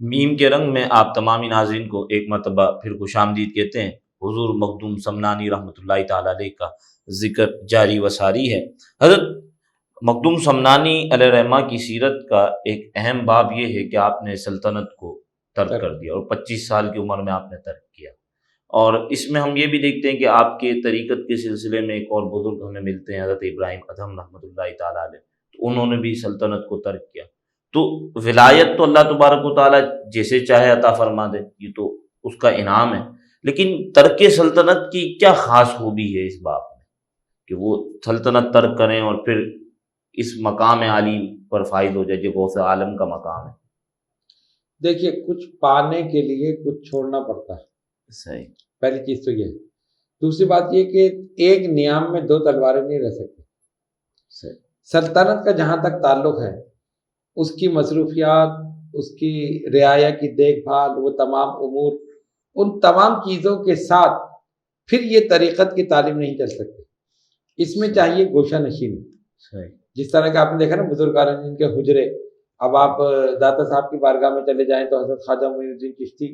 میم کے رنگ میں آپ تمامی ناظرین کو ایک مرتبہ پھر خوش آمدید کہتے ہیں۔ حضور مخدوم سمنانی رحمۃ اللہ تعالیٰ علیہ کا ذکر جاری و ساری ہے۔ حضرت مخدوم سمنانی علیہ رحمہ کی سیرت کا ایک اہم باب یہ ہے کہ آپ نے سلطنت کو ترک کر دیا، اور 25 سال کی عمر میں آپ نے ترک کیا۔ اور اس میں ہم یہ بھی دیکھتے ہیں کہ آپ کے طریقت کے سلسلے میں ایک اور بزرگ ہمیں ملتے ہیں، حضرت ابراہیم ادھم رحمۃ اللہ تعالیٰ علیہ، تو انہوں نے بھی سلطنت کو ترک کیا۔ تو ولایت تو اللہ تبارک و تعالیٰ جیسے چاہے عطا فرما دے، یہ تو اس کا انعام ہے، لیکن ترک سلطنت کی کیا خاص خوبی ہے اس باب میں کہ وہ سلطنت ترک کریں اور پھر اس مقام عالی پر فائز ہو جائے جو غوث عالم کا مقام ہے؟ دیکھیے، کچھ پانے کے لیے کچھ چھوڑنا پڑتا ہے، صحیح، پہلی چیز تو یہ ہے۔ دوسری بات یہ کہ ایک نیام میں دو تلواریں نہیں رہ سکتی۔ صحیح، سلطنت کا جہاں تک تعلق ہے، اس کی مصروفیات، اس کی رعایا کی دیکھ بھال، وہ تمام امور، ان تمام چیزوں کے ساتھ پھر یہ طریقت کی تعلیم نہیں چل سکتی۔ اس میں چاہیے گوشہ نشینی۔ صحیح، جس طرح کہ آپ نے دیکھا نا بزرگان جن کے حجرے، اب آپ داتا صاحب کی بارگاہ میں چلے جائیں تو حضرت خواجہ معین الدین چشتی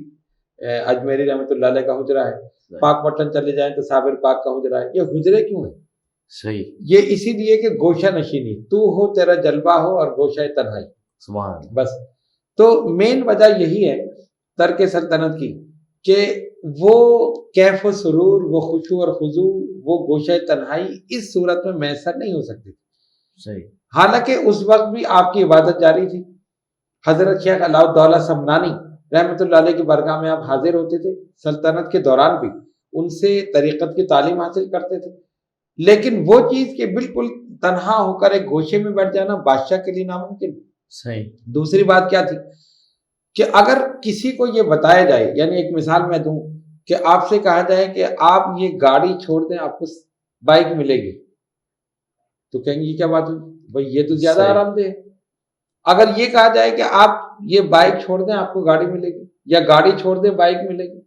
اجمیری رحمۃ اللہ علیہ کا حجرہ ہے، پاک پٹن چلے جائیں تو صابر پاک کا حجرہ ہے۔ یہ حجرے کیوں ہیں؟ صحیح، یہ اسی لیے کہ گوشہ نشینی، تو ہو تیرا جلوہ ہو اور گوشہ تنہائی، سبحان اللہ، بس۔ تو مین وجہ یہی ہے ترک سلطنت کی کہ وہ کیف و سرور، وہ خشوع اور خضوع، وہ گوشہ تنہائی اس صورت میں میسر نہیں ہو سکتی۔ صحیح، حالانکہ اس وقت بھی آپ کی عبادت جاری تھی۔ حضرت شیخ علاؤ الدولہ سمنانی رحمۃ اللہ علیہ کی بارگاہ میں آپ حاضر ہوتے تھے، سلطنت کے دوران بھی ان سے طریقت کی تعلیم حاصل کرتے تھے، لیکن وہ چیز کہ بالکل تنہا ہو کر ایک گوشے میں بیٹھ جانا بادشاہ کے لیے ناممکن۔ صحیح، دوسری بات کیا تھی کہ اگر کسی کو یہ بتایا جائے، یعنی ایک مثال میں دوں کہ آپ سے کہا جائے کہ آپ یہ گاڑی چھوڑ دیں آپ کو بائک ملے گی، تو کہیں گے یہ کیا بات ہوئی بھائی، یہ تو زیادہ آرام دہ ہے۔ اگر یہ کہا جائے کہ آپ یہ بائک چھوڑ دیں آپ کو گاڑی ملے گی، یا گاڑی چھوڑ دیں بائک ملے گی،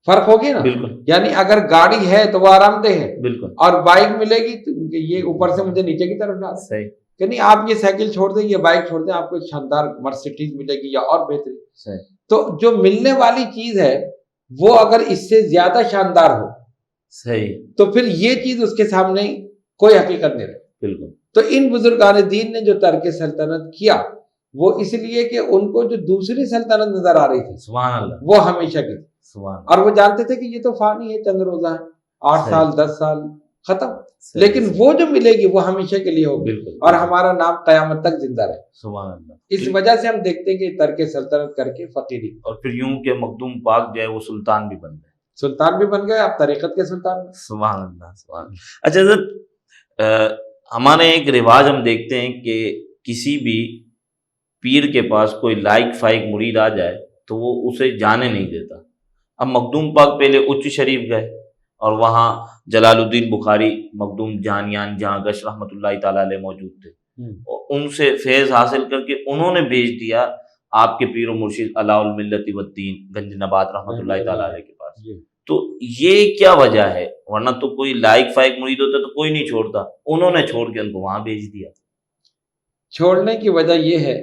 فرق ہوگی نا؟ بالکل، یعنی اگر گاڑی ہے تو وہ آرام دہ ہے، بالکل، اور بائک ملے گی تو یہ اوپر سے مجھے نیچے کی طرف ڈال۔ صحیح، کہ نہیں، آپ یہ سائیکل چھوڑ دیں، یہ بائک چھوڑ دیں، آپ کو ایک شاندار مرسیڈیز ملے گی یا اور بہترین۔ صحیح، تو جو ملنے والی چیز ہے وہ اگر اس سے زیادہ شاندار ہو، صحیح، تو پھر یہ چیز اس کے سامنے کوئی حقیقت نہیں رہے۔ بالکل، تو ان بزرگان دین نے جو ترک سلطنت کیا، وہ اس لیے کہ ان کو جو دوسری سلطنت نظر آ رہی تھی سبحان اللہ، وہ ہمیشہ کی تھی، سبحان اللہ، اور وہ جانتے تھے کہ یہ تو فانی ہے، چند روزہ ہے، 8 صحیح، سال 10 سال ختم، صحیح، لیکن صحیح، وہ جو ملے گی وہ ہمیشہ کے لیے ہوگی، بالکل، اور ہمارا نام قیامت تک زندہ رہے۔ سبحان اللہ۔ اس وجہ سے ہم دیکھتے ہیں کہ ترک سلطنت کر کے فقیری، اور پھر یوں کہ مخدوم پاک جو ہے وہ سلطان بھی بن گئے، سلطان بھی بن گئے، اب طریقت کے سلطان۔ سبحان اللہ، سبحان اللہ۔ اچھا حضرت، ہمارے ایک رواج ہم دیکھتے ہیں کہ کسی بھی پیر کے پاس کوئی لائق فائق مرید آ جائے تو وہ اسے جانے نہیں دیتا۔ اب مخدوم پاک پہلے اچ شریف گئے اور وہاں جلال الدین بخاری مخدوم جہانیان جہاں گش رحمۃ اللہ تعالیٰ علیہ موجود تھے، اور ان سے فیض حاصل کر کے انہوں نے بھیج دیا آپ کے پیر و مرشد علاء الملت والدین گنج نبات رحمۃ اللہ تعالیٰ علیہ کے پاس۔ تو یہ کیا وجہ ہے؟ ورنہ تو کوئی لائق فائق مرید ہوتا تو کوئی نہیں چھوڑتا، انہوں نے چھوڑ کے ان کو وہاں بھیج دیا۔ چھوڑنے کی وجہ یہ ہے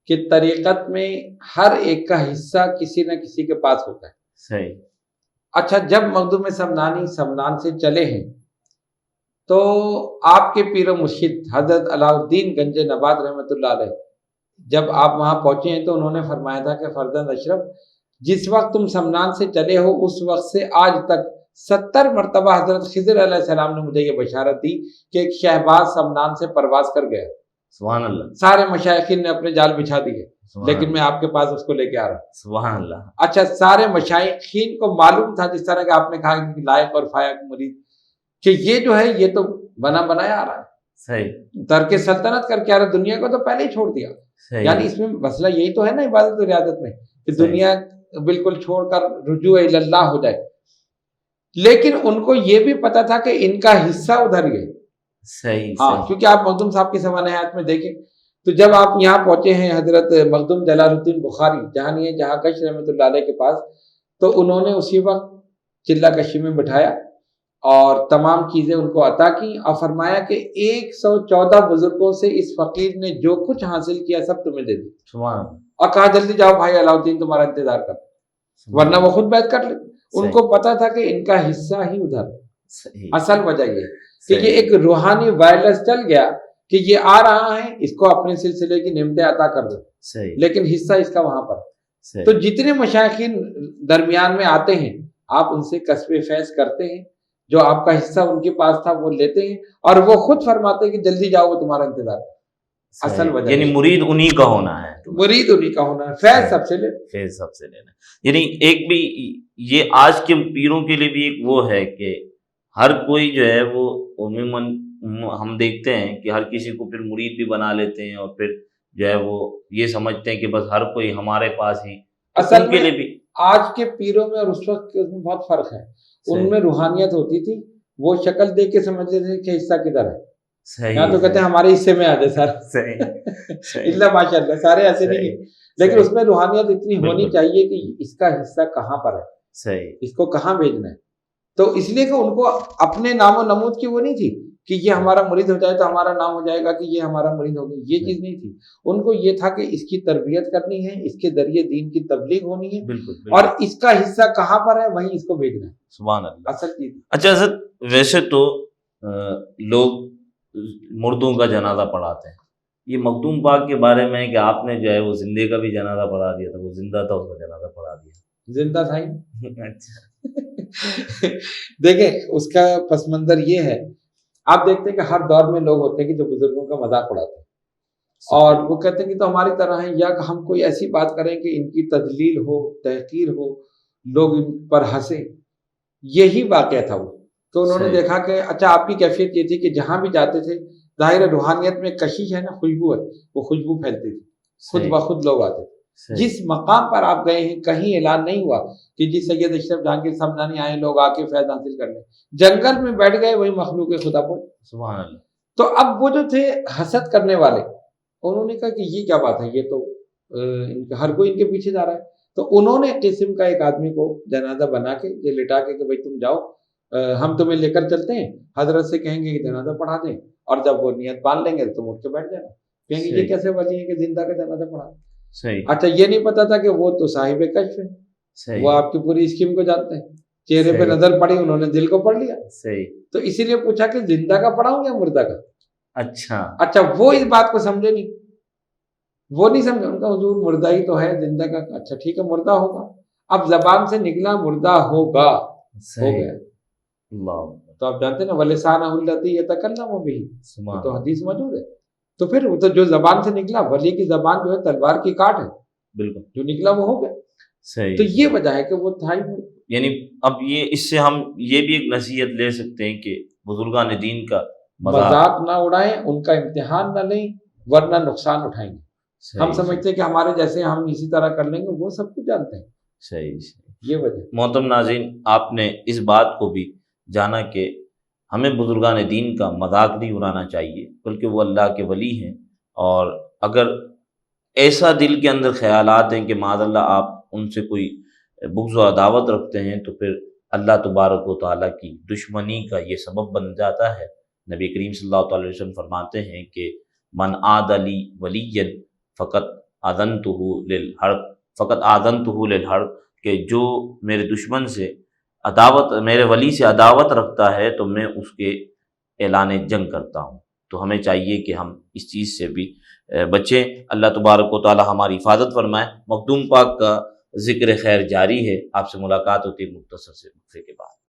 کہ طریقت میں ہر ایک کا حصہ کسی نہ کسی کے پاس ہوتا ہے۔ صحیح، اچھا، جب مخدوم سمنانی سمنان سے چلے ہیں تو آپ کے پیر و مرشد حضرت علاء الدین گنج نبات رحمۃ اللہ علیہ جب آپ وہاں پہنچے ہیں تو انہوں نے فرمایا تھا کہ فرزند اشرف، جس وقت تم سمنان سے چلے ہو اس وقت سے آج تک 70 مرتبہ حضرت خضر علیہ السلام نے مجھے یہ بشارت دی کہ ایک شہباز سمنان سے پرواز کر گیا۔ سبحان اللہ، سارے مشائخین نے اپنے جال بچھا دیے، سبحان لیکن اللہ، میں آپ کے پاس اس کو لے کے آ رہا ہوں۔ سبحان اللہ، اچھا، سارے مشائخین کو معلوم تھا، جس طرح کہ آپ نے کہا کہ لائق اور فائق مرید، کہ یہ جو ہے یہ تو بنا بنایا آ رہا ہے، صحیح، ترک سلطنت کر کے آ رہا ہے، دنیا کو تو پہلے ہی چھوڑ دیا۔ صحیح، یعنی اس میں مسئلہ یہی تو ہے نا عبادت و ریاضت میں، کہ صحیح، دنیا بالکل چھوڑ کر رجوع اللہ ہو جائے، لیکن ان کو یہ بھی پتا تھا کہ ان کا حصہ ادھر گئے۔ صحیح، ہاں، صحیح، کیونکہ آپ مخدوم صاحب کی سوانح حیات میں دیکھیں تو جب آپ یہاں پہنچے ہیں حضرت مخدوم جلال الدین بخاری جہانیے جہاں گش رحمۃ اللہ علیہ کے پاس، تو انہوں نے اسی وقت چلہ کشی میں بٹھایا اور تمام چیزیں ان کو عطا کی، اور فرمایا کہ 114 بزرگوں سے اس فقیر نے جو کچھ حاصل کیا سب تمہیں دے دی، سبحان اللہ، اور کہا جلدی جاؤ بھائی علاؤ الدین تمہارا انتظار کر، ورنہ وہ خود بیعت کر لے۔ ان کو پتا تھا کہ ان کا حصہ ہی ادھر ہے۔ صحیح، اصل وجہ یہ کہ صحیح، یہ ایک روحانی وائرس چل گیا کہ یہ آ رہا ہے، اس کو اپنے سلسلے کی نعمتیں عطا کر دو، صحیح، لیکن حصہ اس کا وہاں پر۔ صحیح، تو جتنے مشائخین درمیان میں آتے ہیں آپ ان سے کسب فیض کرتے ہیں، جو آپ کا حصہ ان کے پاس تھا وہ لیتے ہیں، اور وہ خود فرماتے ہیں کہ جلدی جاؤ وہ تمہارا انتظار ہے۔ صحیح، اصل وجہ یعنی یہ ہے۔ مرید انہی کا ہونا ہے، مرید انہی کا ہونا ہے، فیض سب سے لے۔ فیض سب سے لینا ہے۔ یعنی ایک بھی یہ آج کے پیروں کے لیے بھی ایک وہ ہے کہ ہر کوئی جو ہے وہ عموماً ہم دیکھتے ہیں کہ ہر کسی کو پھر مرید بھی بنا لیتے ہیں، اور پھر جو ہے وہ یہ سمجھتے ہیں کہ بس ہر کوئی ہمارے پاس ہی، اصل ان کے میں لیے بھی آج کے پیروں میں اور اس وقت کے اس میں بہت فرق ہے۔ ان میں روحانیت ہوتی تھی، وہ شکل دیکھ کے سمجھ لیتے تھے کہ حصہ کدھر ہے، صحیح، یہاں تو کہتے ہیں ہمارے حصے میں آ جائے سارا، صحیح، اللہ ماشاء اللہ سارے ایسے نہیں ہیں، لیکن اس میں روحانیت اتنی ہونی بالکل، چاہیے کہ اس کا حصہ کہاں پر ہے، صحیح، اس کو کہاں بھیجنا ہے۔ تو اس لیے کہ ان کو اپنے نام و نمود کی وہ نہیں تھی کہ یہ ہمارا مرید ہو جائے تو ہمارا نام ہو جائے گا کہ یہ ہمارا مرید ہو گیا، یہ چیز نہیں تھی۔ ان کو یہ تھا کہ اس کی تربیت کرنی ہے، اس کے ذریعے دین کی تبلیغ ہونی ہے، بالکل، اور اس کا حصہ کہاں پر ہے وہیں اس کو بھیجنا ہے، سبحان اللہ۔ اصل چیز۔ اچھا حضرت، ویسے تو لوگ مردوں کا جنازہ پڑھاتے ہیں، یہ مخدوم پاک کے بارے میں ہے کہ آپ نے جو ہے وہ زندے کا بھی جنازہ پڑھا دیا تھا، وہ زندہ تھا اس کا جنازہ پڑھا دیا؟ زندہ تھا ہی۔ اچھا، دیکھیں اس کا پس منظر یہ ہے، آپ دیکھتے ہیں کہ ہر دور میں لوگ ہوتے ہیں کہ جو بزرگوں کا مذاق اڑاتے ہیں، اور وہ کہتے ہیں کہ تو ہماری طرح ہیں، یا کہ ہم کوئی ایسی بات کریں کہ ان کی تذلیل ہو، تحقیر ہو، لوگ ان پر ہنسیں۔ یہی واقعہ تھا وہ، تو انہوں نے صحیح، دیکھا کہ اچھا آپ کی کیفیت یہ تھی کہ جہاں بھی جاتے تھے، ظاہر ہے روحانیت میں کشش ہے نا، خوشبو ہے، وہ خوشبو پھیلتی تھی، خود صحیح، بخود لوگ آتے تھے۔ صحیح، جس مقام پر آپ گئے ہیں کہیں اعلان نہیں ہوا کہ جی سید اشرف جہانگیر سمنانی آئے، لوگ آ کے فیض حاصل کر لیں، جنگل میں بیٹھ گئے وہی مخلوق خدا پہنچ۔ سبحان اللہ، تو اب وہ جو تھے حسد کرنے والے، انہوں نے کہا کہ یہ کیا بات ہے، یہ تو ہر کوئی ان کے پیچھے جا رہا ہے۔ تو انہوں نے قسم کا ایک آدمی کو جنازہ بنا کے یہ لٹا کے کہ بھائی تم جاؤ، ہم تمہیں لے کر چلتے ہیں، حضرت سے کہیں گے کہ جنازہ پڑھا دیں، اور جب وہ نیت باندھ لیں گے تو تم اٹھ کے بیٹھ جانا۔ کہیں گے یہ کیسے ولی ہے کہ زندہ کا جنازہ پڑھا؟ صحیح، اچھا یہ نہیں پتا تھا کہ وہ تو صاحب کشف ہے، صحیح، وہ آپ کی پوری اسکیم کو جانتے ہیں، چہرے پہ صحیح، نظر پڑی انہوں نے دل کو پڑھ لیا۔ صحیح، تو اسی لیے پوچھا کہ زندہ کا پڑھاؤں یا مردہ کا؟ اچھا، اچھا وہ اس بات کو سمجھے نہیں، وہ نہیں سمجھا، ان کا حضور مردہ ہی تو ہے، زندہ کا اچھا ٹھیک ہے مردہ ہوگا۔ اب زبان سے نکلا مردہ ہوگا، ہو صحیح، گیا۔ اللہ، تو آپ جانتے ہیں نا وَلِسَانَهُ الَّذِي يَتَكَلَّمُ بِهِ، سبحان تو اللہ، حدیث موجود ہے۔ تو پھر وہ تو جو زبان سے نکلا، ولی کی زبان جو ہے تلوار کی کاٹ ہے، بالکل، جو نکلا وہ ہو گیا۔ صحیح۔ تو یہ وجہ ہے کہ وہ تھا ہی نہیں۔ یعنی اب یہ اس سے ہم یہ بھی ایک نصیحت لے سکتے ہیں کہ بزرگان دین کا مذاق نہ اڑائیں، ان کا امتحان نہ لیں، ورنہ نقصان اٹھائیں گے۔ ہم صحیح، سمجھتے ہیں کہ ہمارے جیسے ہم اسی طرح کر لیں گے، وہ سب کچھ جانتے ہیں، صحیح، صحیح۔ یہ وجہ۔ محترم ناظرین، آپ نے اس بات کو بھی جانا کہ ہمیں بزرگان دین کا مذاق نہیں اڑانا چاہیے، بلکہ وہ اللہ کے ولی ہیں، اور اگر ایسا دل کے اندر خیالات ہیں کہ معاذ اللہ آپ ان سے کوئی بغض و عداوت رکھتے ہیں، تو پھر اللہ تبارک و تعالیٰ کی دشمنی کا یہ سبب بن جاتا ہے۔ نبی کریم صلی اللہ تعالی وسلم فرماتے ہیں کہ من عاد لی ولیا فقط آذنتہ للحرب، کہ جو میرے دشمن سے عداوت، میرے ولی سے عداوت رکھتا ہے تو میں اس کے اعلان جنگ کرتا ہوں۔ تو ہمیں چاہیے کہ ہم اس چیز سے بھی بچیں۔ اللہ تبارک و تعالی ہماری حفاظت فرمائے۔ مخدوم پاک کا ذکر خیر جاری ہے، آپ سے ملاقات ہوتی ہے مختصر سے وقفے کے بعد۔